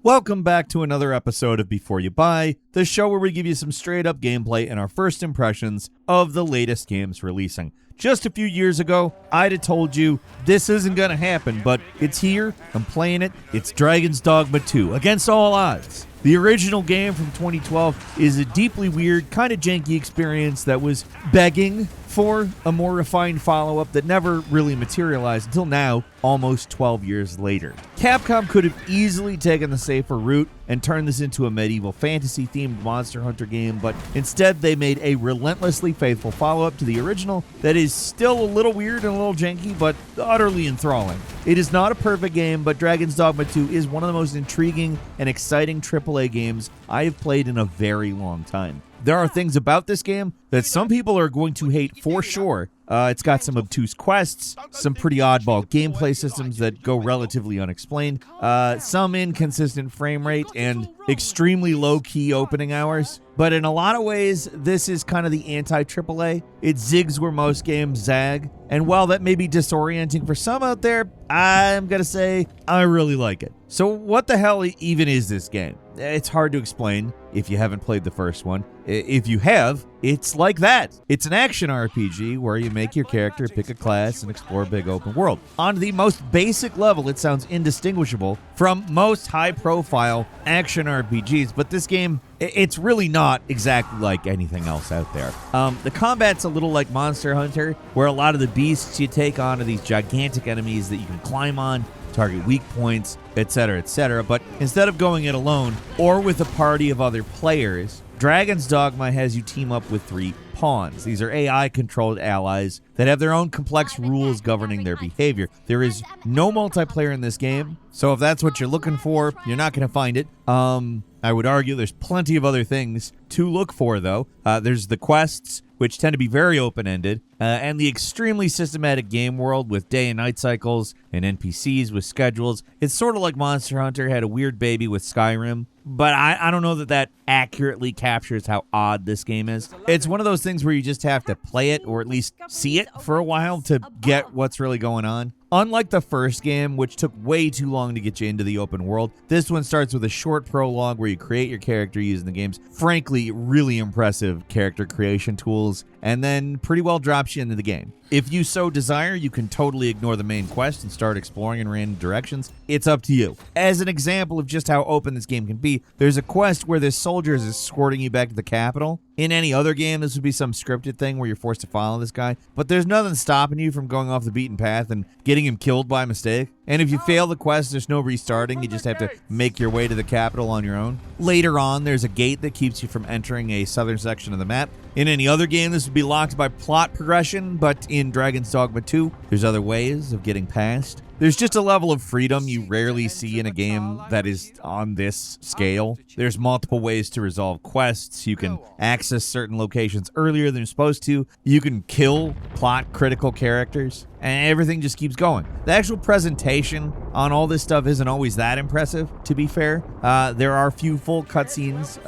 Welcome back to another episode of Before You Buy, the show where we give you some straight up gameplay and our first impressions of the latest games releasing. Just a few years ago, I'd have told you this isn't going to happen, but it's here, I'm playing it, it's Dragon's Dogma 2, against all odds. The original game from 2012 is a deeply weird, kind of janky experience that was begging for a more refined follow-up that never really materialized until now, almost 12 years later. Capcom could have easily taken the safer route and turned this into a medieval fantasy-themed Monster Hunter game, but instead they made a relentlessly faithful follow-up to the original that is still a little weird and a little janky, but utterly enthralling. It is not a perfect game, but Dragon's Dogma 2 is one of the most intriguing and exciting AAA games I have played in a very long time. There are things about this game that some people are going to hate for sure. It's got some obtuse quests, some pretty oddball gameplay systems that go relatively unexplained, some inconsistent frame rate, and extremely low-key opening hours. But in a lot of ways, this is kind of the anti-AAA. It zigs where most games zag. And while that may be disorienting for some out there, I'm going to say I really like it. So what the hell even is this game? It's hard to explain if you haven't played the first one. If you have, it's like that. It's an action RPG where you make your character, pick a class, and explore a big open world. On the most basic level, it sounds indistinguishable from most high-profile action RPGs, but this game, it's really not exactly like anything else out there. The combat's a little like Monster Hunter, where a lot of the beasts you take on are these gigantic enemies that you can climb on, target weak points, etc., but instead of going it alone or with a party of other players, Dragon's Dogma has you team up with 3 pawns. These are AI-controlled allies that have their own complex rules governing their behavior. There is no multiplayer in this game, so if that's what you're looking for, you're not going to find it. I would argue there's plenty of other things to look for, though. There's the quests, which tend to be very open-ended, and the extremely systematic game world with day and night cycles and NPCs with schedules. It's sort of like Monster Hunter had a weird baby with Skyrim, but I don't know that accurately captures how odd this game is. It's one of those things where you just have to play it, or at least see it for a while to get what's really going on. Unlike the first game, which took way too long to get you into the open world, this one starts with a short prologue where you create your character using the game's, frankly, really impressive character creation tools, and then pretty well drops you into the game. If you so desire, you can totally ignore the main quest and start exploring in random directions. It's up to you. As an example of just how open this game can be, there's a quest where this soldier is escorting you back to the capital. In any other game, this would be some scripted thing where you're forced to follow this guy, but there's nothing stopping you from going off the beaten path and getting him killed by mistake. And if you fail the quest, there's no restarting. You just have to make your way to the capital on your own. Later on, there's a gate that keeps you from entering a southern section of the map. In any other game, this would be locked by plot progression, but in Dragon's Dogma 2, there's other ways of getting past. There's just a level of freedom you rarely see in a game that is on this scale. There's multiple ways to resolve quests. You can access certain locations earlier than you're supposed to. You can kill plot-critical characters, and everything just keeps going. The actual presentation on all this stuff isn't always that impressive, to be fair. There are a few full cutscenes,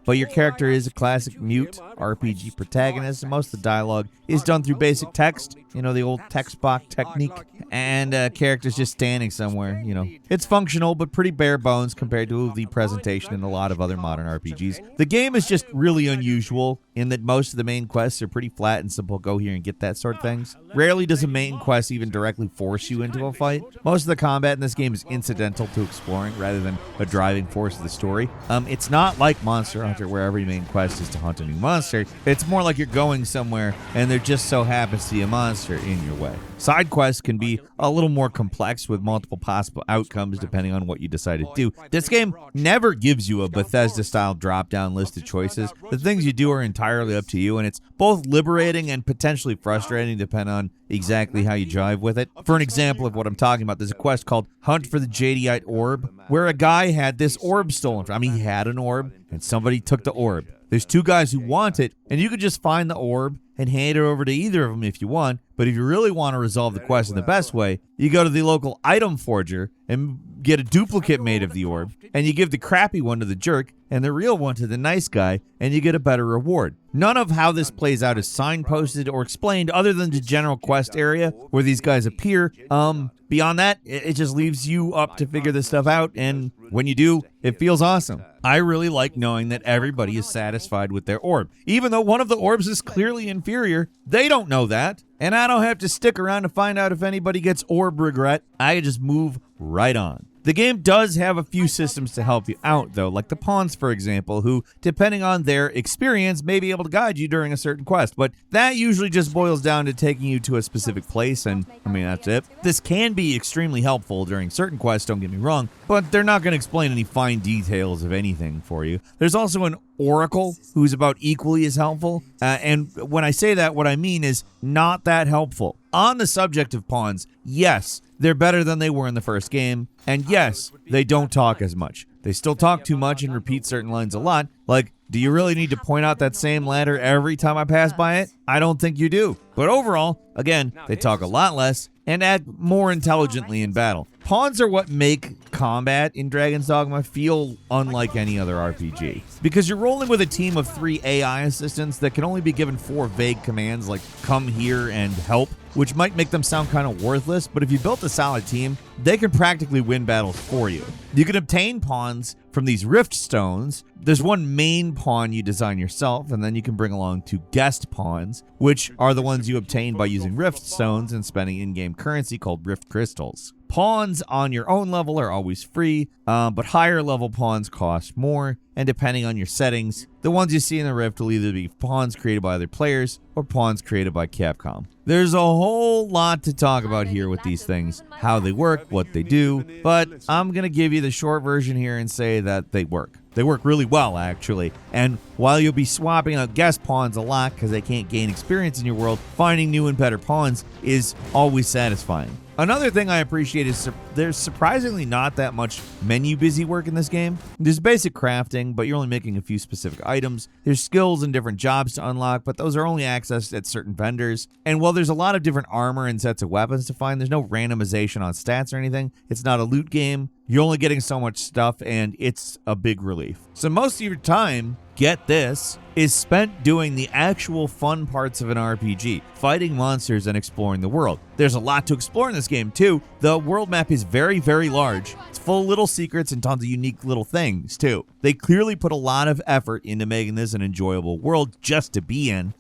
but your character is a classic mute RPG protagonist, and most of the dialogue is done through basic text, the old text box technique, and characters just standing somewhere, It's functional, but pretty bare bones compared to the presentation in a lot of other modern RPGs. The game is just really unusual in that most of the main quests are pretty flat and simple, go here and get that sort of things. Rarely does a main quest even directly force you into a fight. Most of the combat in this game is incidental to exploring rather than a driving force of the story. It's not like Monster Hunter where every main quest is to hunt a new monster. It's more like you're going somewhere and there just so happens to be a monster in your way. Side quests can be a little more complex with multiple possible outcomes depending on what you decide to do. This game never gives you a Bethesda-style drop-down list of choices. The things you do are entirely up to you, and it's both liberating and potentially frustrating depending on exactly how you jive with it. For an example of what I'm talking about, there's a quest called Hunt for the Jadeite Orb, where a guy had this orb stolen from him. He had an orb, and somebody took the orb. There's 2 guys who want it, and you could just find the orb and hand it over to either of them if you want. But if you really want to resolve the quest in the best way, you go to the local item forger and get a duplicate made of the orb, and you give the crappy one to the jerk and the real one to the nice guy, and you get a better reward. None of how this plays out is signposted or explained other than the general quest area where these guys appear. Beyond that, it just leaves you up to figure this stuff out, and when you do, it feels awesome. I really like knowing that everybody is satisfied with their orb. Even though one of the orbs is clearly inferior, they don't know that, and I don't have to stick around to find out if anybody gets orb regret. I can just move right on. The game does have a few systems to help you out, though, like the pawns, for example, who, depending on their experience, may be able to guide you during a certain quest, but that usually just boils down to taking you to a specific place, and, that's it. This can be extremely helpful during certain quests, don't get me wrong, but they're not going to explain any fine details of anything for you. There's also an oracle who's about equally as helpful, and when I say that, what I mean is not that helpful. On the subject of pawns, yes, they're better than they were in the first game, and yes, they don't talk as much. They still talk too much and repeat certain lines a lot, like, do you really need to point out that same ladder every time I pass by it? I don't think you do. But overall, again, they talk a lot less and act more intelligently in battle. Pawns are what make combat in Dragon's Dogma feel unlike any other RPG. Because you're rolling with a team of 3 AI assistants that can only be given 4 vague commands like come here and help, which might make them sound kind of worthless, but if you built a solid team, they can practically win battles for you. You can obtain pawns from these rift stones. There's one main pawn you design yourself, and then you can bring along 2 guest pawns, which are the ones you obtain by using rift stones and spending in-game currency called rift crystals. Pawns on your own level are always free, but higher level pawns cost more, and depending on your settings, the ones you see in the Rift will either be pawns created by other players or pawns created by Capcom. There's a whole lot to talk about here with these things, how they work, what they do, but I'm going to give you the short version here and say that they work. They work really well, actually, and while you'll be swapping out guest pawns a lot because they can't gain experience in your world, finding new and better pawns is always satisfying. Another thing I appreciate is there's surprisingly not that much menu busy work in this game. There's basic crafting, but you're only making a few specific items. There's skills and different jobs to unlock, but those are only accessed at certain vendors. And while there's a lot of different armor and sets of weapons to find, there's no randomization on stats or anything. It's not a loot game. You're only getting so much stuff, and it's a big relief. So most of your time, get this, is spent doing the actual fun parts of an RPG, fighting monsters and exploring the world. There's a lot to explore in this game, too. The world map is very, very large. It's full of little secrets and tons of unique little things, too. They clearly put a lot of effort into making this an enjoyable world just to be in.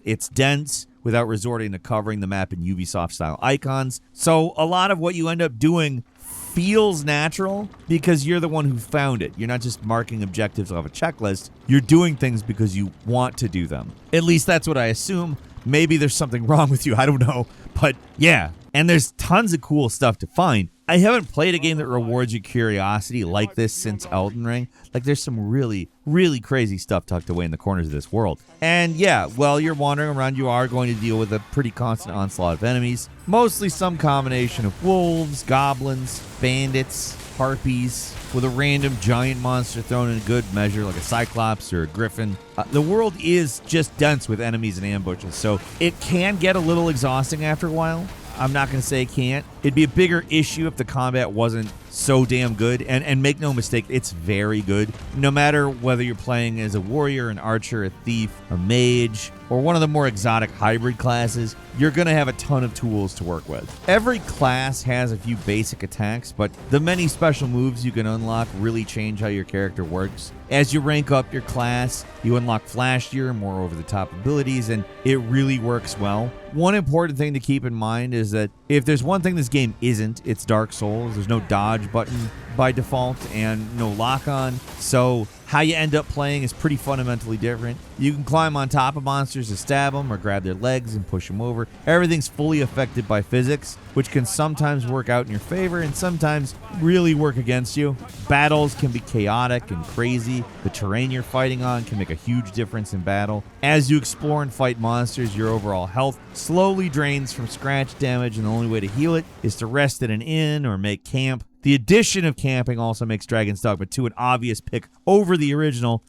It's dense, without resorting to covering the map in Ubisoft-style icons. So a lot of what you end up doing feels natural because you're the one who found it. You're not just marking objectives off a checklist. You're doing things because you want to do them. At least that's what I assume. Maybe there's something wrong with you. I don't know. But yeah. And there's tons of cool stuff to find. I haven't played a game that rewards your curiosity like this since Elden Ring. Like, there's some really, really crazy stuff tucked away in the corners of this world. And yeah, while you're wandering around, you are going to deal with a pretty constant onslaught of enemies. Mostly some combination of wolves, goblins, bandits, harpies, with a random giant monster thrown in a good measure like a cyclops or a griffin. The world is just dense with enemies and ambushes, so it can get a little exhausting after a while. I'm not going to say it can't. It'd be a bigger issue if the combat wasn't so damn good. And make no mistake, it's very good. No matter whether you're playing as a warrior, an archer, a thief, a mage, or one of the more exotic hybrid classes, you're going to have a ton of tools to work with. Every class has a few basic attacks, but the many special moves you can unlock really change how your character works. As you rank up your class, you unlock flashier, more over-the-top abilities, and it really works well. One important thing to keep in mind is that if there's one thing this game isn't, it's Dark Souls. There's no dodge button by default and no lock-on, so how you end up playing is pretty fundamentally different. You can climb on top of monsters to stab them or grab their legs and push them over. Everything's fully affected by physics, which can sometimes work out in your favor and sometimes really work against you. Battles can be chaotic and crazy. The terrain you're fighting on can make a huge difference in battle. As you explore and fight monsters, your overall health slowly drains from scratch damage, and the only way to heal it is to rest at an inn or make camp. The addition of camping also makes Dragon's Dogma 2 an obvious pick over the original.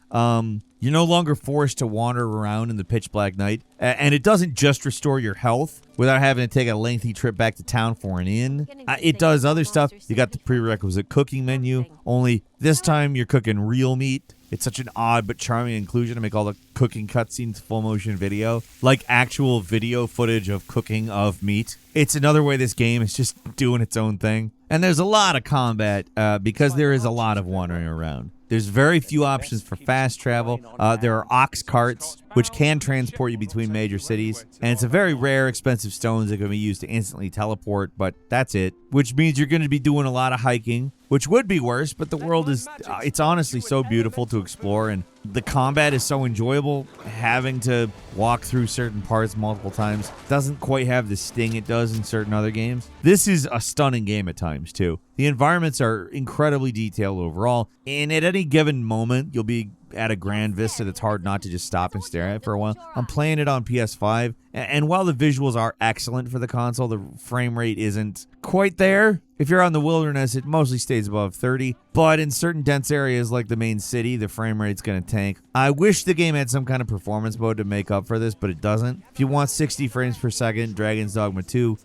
You're no longer forced to wander around in the pitch black night, and it doesn't just restore your health without having to take a lengthy trip back to town for an inn. It does other stuff. You got the prerequisite cooking menu, only this time you're cooking real meat. It's such an odd but charming inclusion to make all the cooking cutscenes full motion video, like actual video footage of cooking of meat. It's another way this game is just doing its own thing. And there's a lot of combat because there is a lot of wandering around. There's very few options for fast travel. There are ox carts, which can transport you between major cities. And it's a very rare, expensive stones that can be used to instantly teleport, but that's it. Which means you're going to be doing a lot of hiking, which would be worse, but the world is, it's honestly so beautiful to explore, and the combat is so enjoyable. Having to walk through certain parts multiple times doesn't quite have the sting it does in certain other games. This is a stunning game at times, too. The environments are incredibly detailed overall, and at any given moment, you'll be at a grand vista that's hard not to just stop and stare at for a while. I'm playing it on PS5, and while the visuals are excellent for the console, the frame rate isn't quite there. If you're on the wilderness, it mostly stays above 30, but in certain dense areas like the main city, the frame rate's going to tank. I wish the game had some kind of performance mode to make up for this, but it doesn't. If you want 60 frames per second, Dragon's Dogma 2,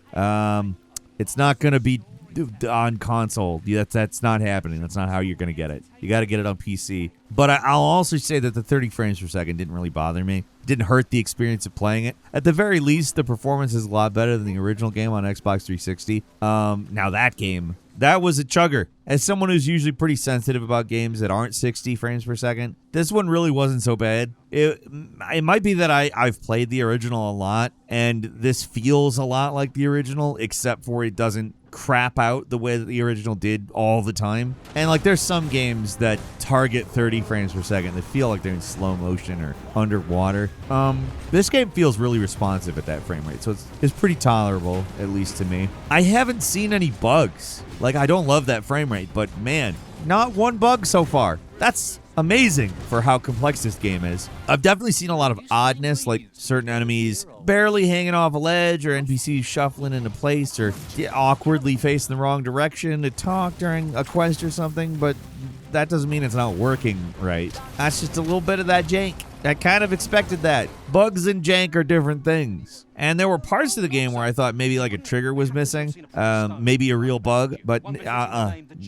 it's not going to be on console. That's not happening. That's not how you're going to get it. You got to get it on PC. But I'll also say that the 30 frames per second didn't really bother me. It didn't hurt the experience of playing it. At the very least, the performance is a lot better than the original game on Xbox 360. Now that game, that was a chugger. As someone who's usually pretty sensitive about games that aren't 60 frames per second, this one really wasn't so bad. It might be that I've played the original a lot, and this feels a lot like the original, except for it doesn't crap out the way that the original did all the time. And like, there's some games that target 30 frames per second that feel like they're in slow motion or underwater. This game feels really responsive at that frame rate, so it's pretty tolerable, at least to me. I haven't seen any bugs. Like, I don't love that frame rate, but man, not one bug so far. That's amazing for how complex this game is. I've definitely seen a lot of oddness, like certain enemies barely hanging off a ledge, or NPCs shuffling into place, or awkwardly facing the wrong direction to talk during a quest or something, but that doesn't mean it's not working right. That's just a little bit of that jank. I kind of expected that. Bugs and jank are different things. And there were parts of the game where I thought maybe like a trigger was missing, maybe a real bug, but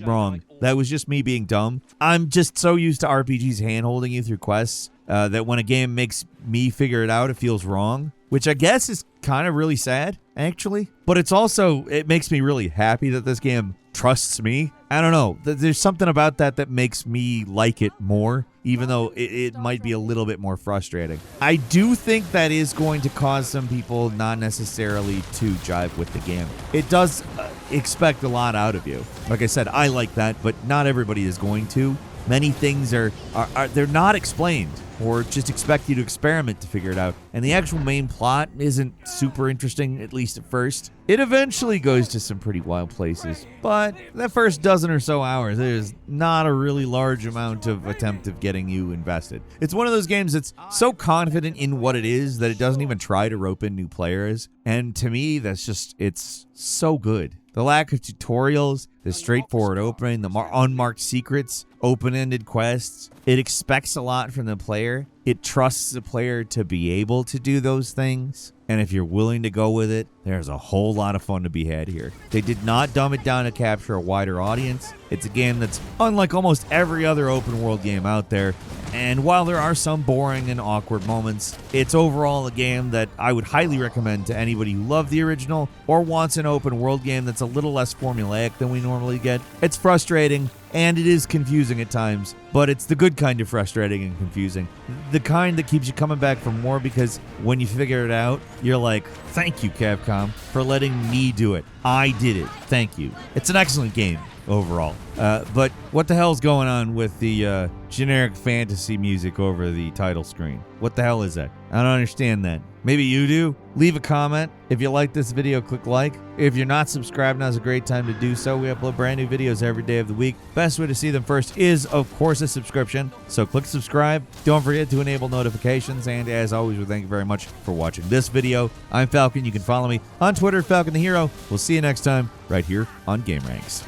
wrong. That was just me being dumb. I'm just so used to RPGs hand-holding you through quests that when a game makes me figure it out, it feels wrong, which I guess is kind of really sad, actually. But it makes me really happy that this game trusts me. I don't know. There's something about that makes me like it more, even though it might be a little bit more frustrating. I do think that is going to cause some people not necessarily to jive with the game. It does expect a lot out of you. Like I said, I like that, but not everybody is going to. Many things are they're not explained, or just expect you to experiment to figure it out. And the actual main plot isn't super interesting, at least at first. It eventually goes to some pretty wild places, but that first dozen or so hours, there's not a really large amount of attempt of getting you invested. It's one of those games that's so confident in what it is that it doesn't even try to rope in new players. And to me, it's so good. The lack of tutorials, the straightforward opening, the unmarked secrets, open-ended quests. It expects a lot from the player. It trusts the player to be able to do those things. And if you're willing to go with it, there's a whole lot of fun to be had here. They did not dumb it down to capture a wider audience. It's a game that's unlike almost every other open world game out there. And while there are some boring and awkward moments, it's overall a game that I would highly recommend to anybody who loved the original or wants an open world game that's a little less formulaic than we normally get. It's frustrating, and it is confusing at times, but it's the good kind of frustrating and confusing. The kind that keeps you coming back for more, because when you figure it out, you're like, thank you, Capcom, for letting me do it. I did it. Thank you. It's an excellent game overall. But what the hell's going on with the generic fantasy music over the title screen? What the hell is that? I don't understand that. Maybe you do? Leave a comment. If you like this video, click like. If you're not subscribed, now's a great time to do so. We upload brand new videos every day of the week. Best way to see them first is, of course, a subscription. So click subscribe. Don't forget to enable notifications. And as always, we thank you very much for watching this video. I'm Falcon. You can follow me on Twitter, Falcon the Hero. We'll see you next time right here on gameranx.